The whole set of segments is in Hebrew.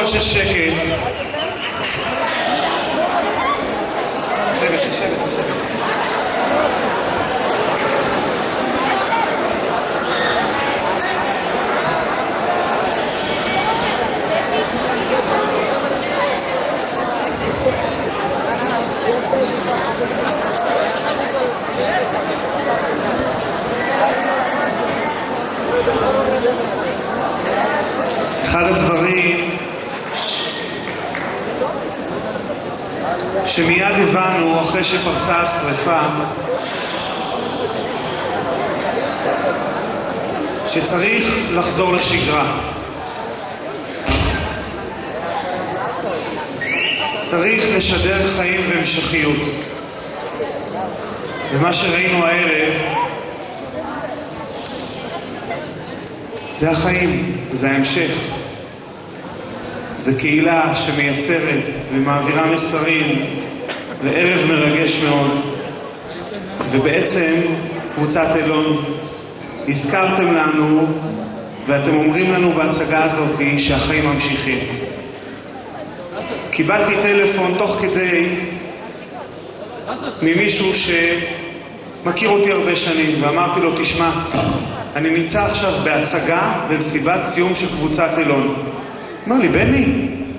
דקות של שקט. לשבת. אחד הדברים שמיד הבנו אחרי שפרצה השריפה, שצריך לחזור לשגרה. צריך לשדר חיים והמשכיות. ומה שראינו הערב זה החיים, זה ההמשך. זה קהילה שמייצרת ומעבירה מסרים, וערב מרגש מאוד. ובעצם קבוצת אלון, הזכרתם לנו ואתם אומרים לנו בהצגה הזאת שהחיים ממשיכים. קיבלתי טלפון תוך כדי ממישהו שמכיר אותי הרבה שנים, ואמרתי לו, תשמע, אני נמצא עכשיו בהצגה במסיבת סיום של קבוצת אלון. אמר לי, בני,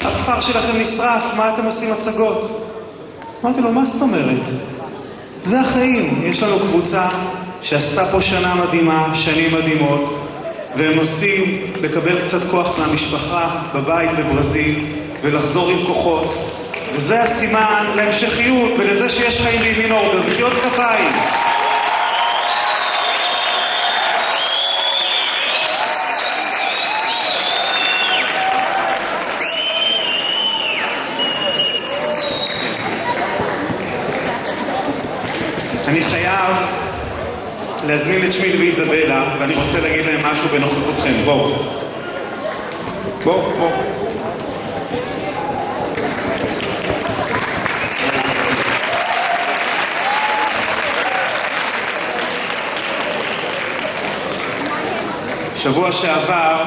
הכפר שלכם נשרף, מה אתם עושים הצגות? אמרתי לו, מה זאת אומרת? זה החיים. יש לנו קבוצה שעשתה פה שנה מדהימה, שנים מדהימות, והם נוסעים לקבל קצת כוח מהמשפחה בבית בברזיל ולחזור עם כוחות, וזה הסימן להמשכיות ולזה שיש חיים בימין אורדר. מחיאות כפיים. אני חייב להזמין את שמיל ואיזבלה, ואני רוצה להגיד להם משהו בנוכחותכם. בואו. שבוע שעבר,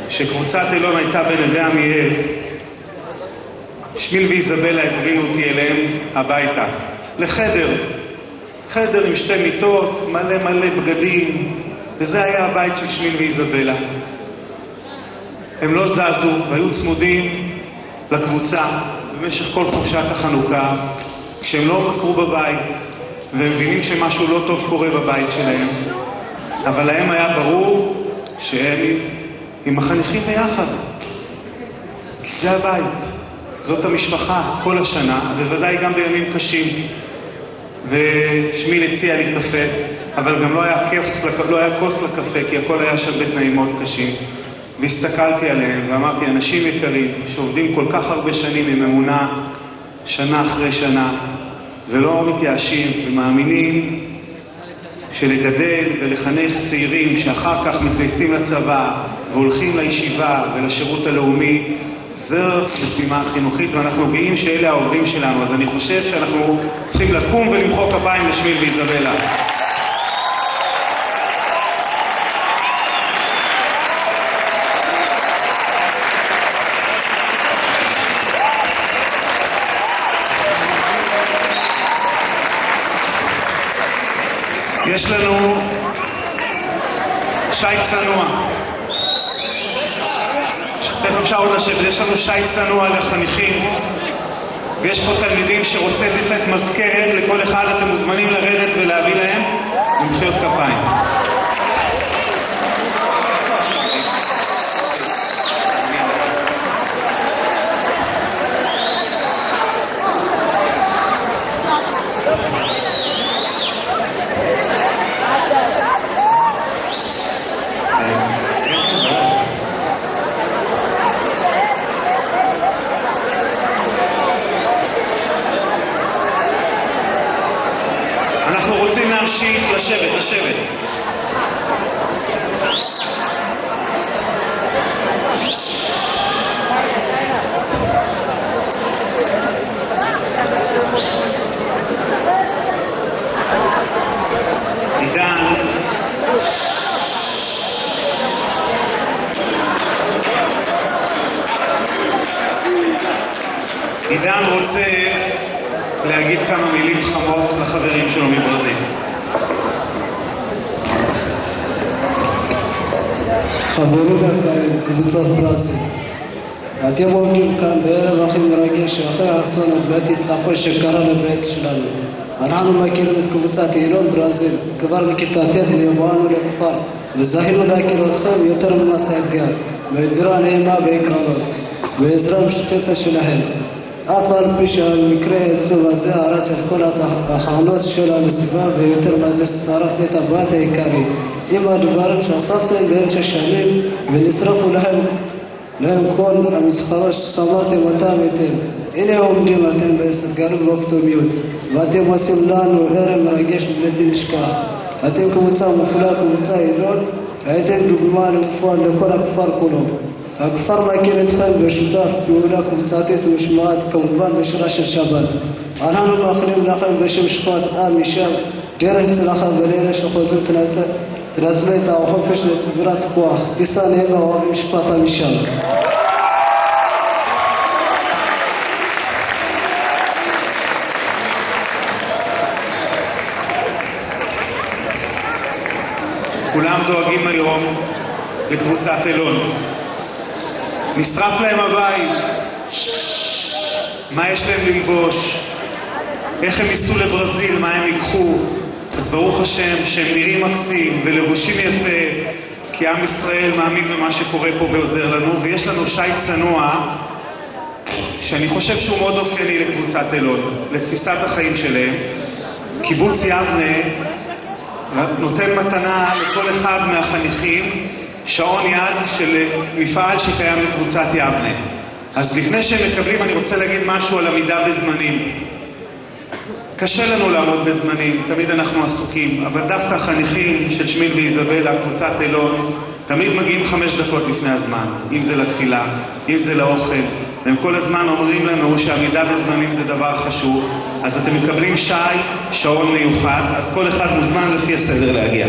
שקבוצת אלון הייתה בנווה עמיאל, שמיל ואיזבלה הזמינו אותי אליהם הביתה, חדר עם 2 מיטות, מלא בגדים, וזה היה הבית של שמיל ואיזבלה. הם לא זזו והיו צמודים לקבוצה במשך כל חופשת החנוכה, כשהם לא בקרו בבית והם מבינים שמשהו לא טוב קורה בבית שלהם, אבל להם היה ברור שהם עם החניכים ביחד, כי זה הבית, זאת המשפחה כל השנה, בוודאי גם בימים קשים. ושמיל הציע לי קפה, אבל גם לא היה כוס לקפה, כי הכל היה שם בתנאים מאוד קשים. והסתכלתי עליהם ואמרתי, אנשים יקרים שעובדים כל כך הרבה שנים עם אמונה, שנה אחרי שנה, ולא מתייאשים ומאמינים שלגדל ולחנך צעירים שאחר כך מתגייסים לצבא והולכים לישיבה ולשירות הלאומי, זו משימה חינוכית, ואנחנו גאים שאלה העובדים שלנו. אז אני חושב שאנחנו צריכים לקום ולמחוא כפיים לשמיל ואיזבלה. יש לנו שי צנוע. איך אפשר עוד לשבת? יש לנו שי צנוע לחניכים, ויש פה תלמידים שרוצה לתת מזכרת לכל אחד. אתם מוזמנים לרדת ולהביא להם במחיאות כפיים. להמשיך לשבת. עידן, רוצה להגיד כמה מילים חמות לחברים שלו מברזיל. חברים יקרים, קבוצת ברזיל, אתם עומדים כאן בערב הכי מרגש אחרי האסון הבלתי צפוי שקרה לבית שלנו. אנחנו מכירים את קבוצת אילון ברזיל כבר מכיתה ט' ויבואנו לכפר וזכינו להכיר אתכם יותר ממסע אתגר באווירה נעימה בעקרונות ועזרה משותפת שלהם. אף על פי שהמקרה העצוב הזה הרס את כל ההכנות של המסיבה ויותר מזה שרף את הבית העיקרי עם הדברים שאספתם בהמשך שנים ונשרפו להם כל המסחרות ששמרתם אותם היטב. הנה עומדים אתם בהישג ובאופטימיות ואתם עושים לנו ערב מרגש בלתי נשכח. אתם קבוצה מופלאה, קבוצה אילון, הייתם דוגמה ומופת לכל הכפר כולו. הכפר מכיר אתכם בשותף פעולה קבוצתית ומשמעת כמובן בשירה של שבת. אנחנו מאחלים לכם בשם שפת עם משם דרך צלחה ולאלה שחוזרים תנצלו את החופש לצבירת כוח. תישא נעימה אוהבים שפת משם. כולם דואגים היום לקבוצת אילון. נשרף להם הבית, מה יש להם ללבוש, איך הם ייסעו לברזיל, מה הם ייקחו. אז ברוך השם שהם נראים מקסים ולבושים יפה, כי עם ישראל מאמין במה שקורה פה ועוזר לנו. ויש לנו שי צנוע שאני חושב שהוא מאוד אופייני לקבוצת אילון, לתפיסת החיים שלהם. קיבוץ יבנה נותן מתנה לכל אחד מהחניכים שעון יד של מפעל שקיים לקבוצת יבנה. אז לפני שהם מקבלים אני רוצה להגיד משהו על עמידה בזמנים. קשה לנו לעמוד בזמנים, תמיד אנחנו עסוקים, אבל דווקא החניכים של שמיל ואיזבלה, קבוצת אילון, תמיד מגיעים 5 דקות לפני הזמן, אם זה לתפילה, אם זה לאוכל, והם כל הזמן אומרים לנו שעמידה בזמנים זה דבר חשוב. אז אתם מקבלים שעון מיוחד, אז כל אחד מוזמן לפי הסדר להגיע.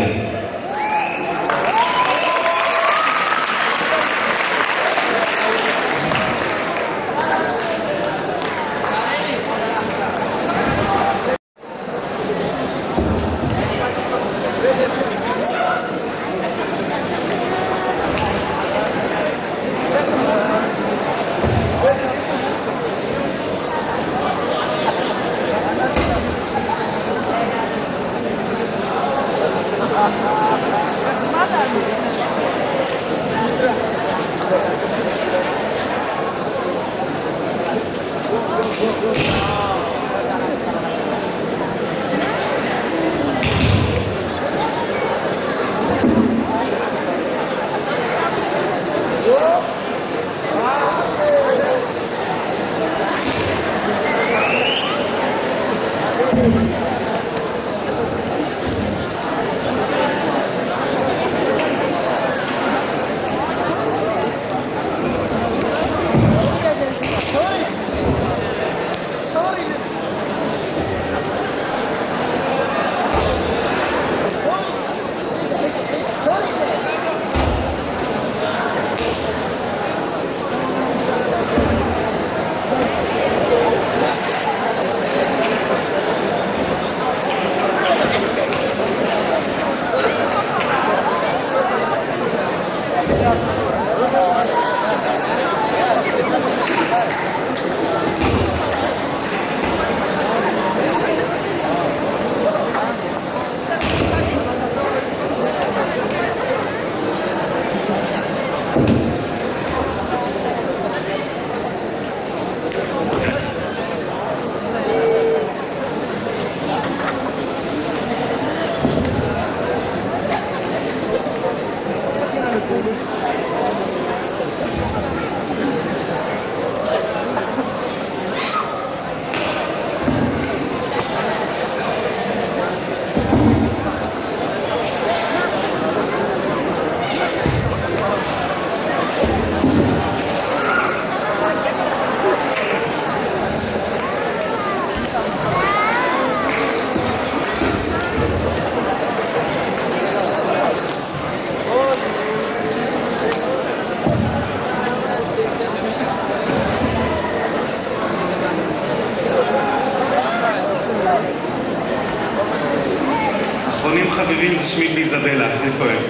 חביבים זה שמי ואיזבלה. איפה הם?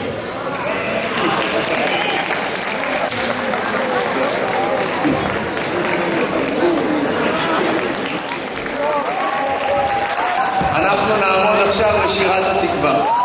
אנחנו נעמוד עכשיו לשירת התקווה.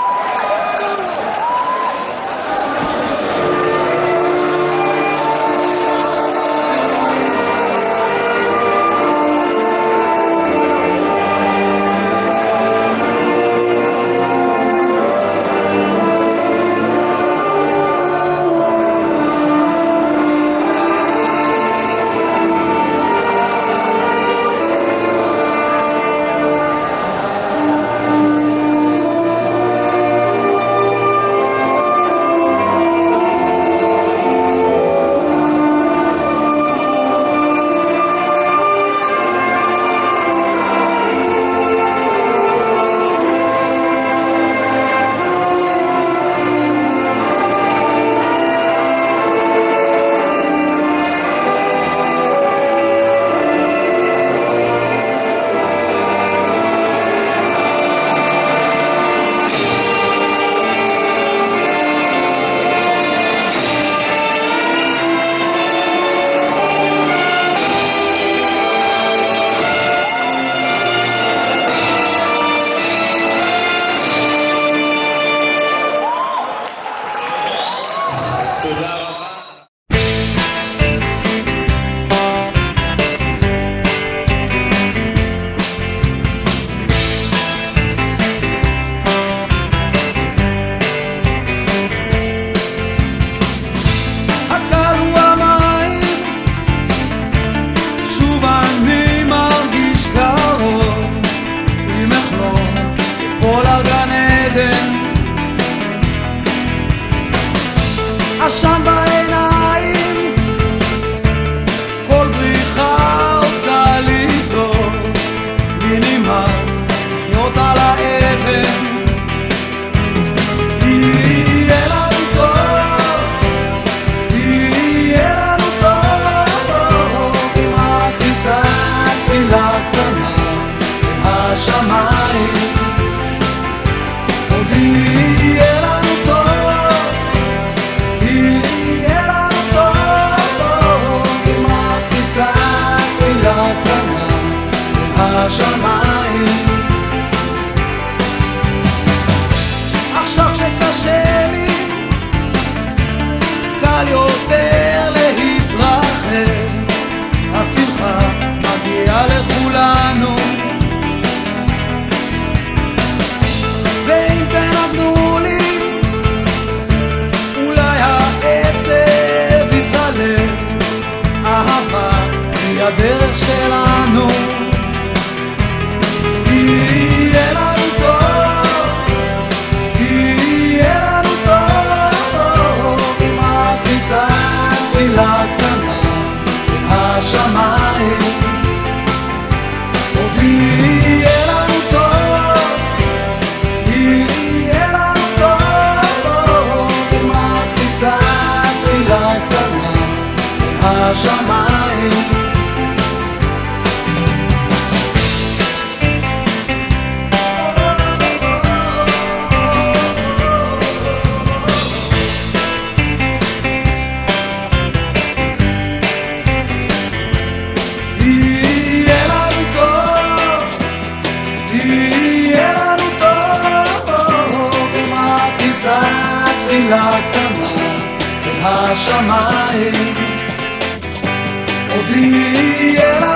עשן בעיניים, כל בריחה עושה לי טוב, לי נמאס לחיות על האבן. יהיה לנו טוב, יהיה לנו טוב, עם הכניסה תפילה קטנה השמיים. עוד יהיה לנו טוב, השמיים. עכשיו שקשה לי, קל יותר להתרחב, השמחה מגיעה לכולנו, ואם תנגנו לי אולי העצב יזדלג, אהבה היא הדרך שלנו. יהיה לנו טוב, יהיה לנו טוב, עם הכניסה תפילה קטנה השמיים. עוד יהיה לנו טוב, יהיה לנו טוב, עם הכניסה תפילה קטנה השמיים. יהיה לנו טוב, עם הכניסה תפילה קטנה אל השמיים. עוד יהיה לנו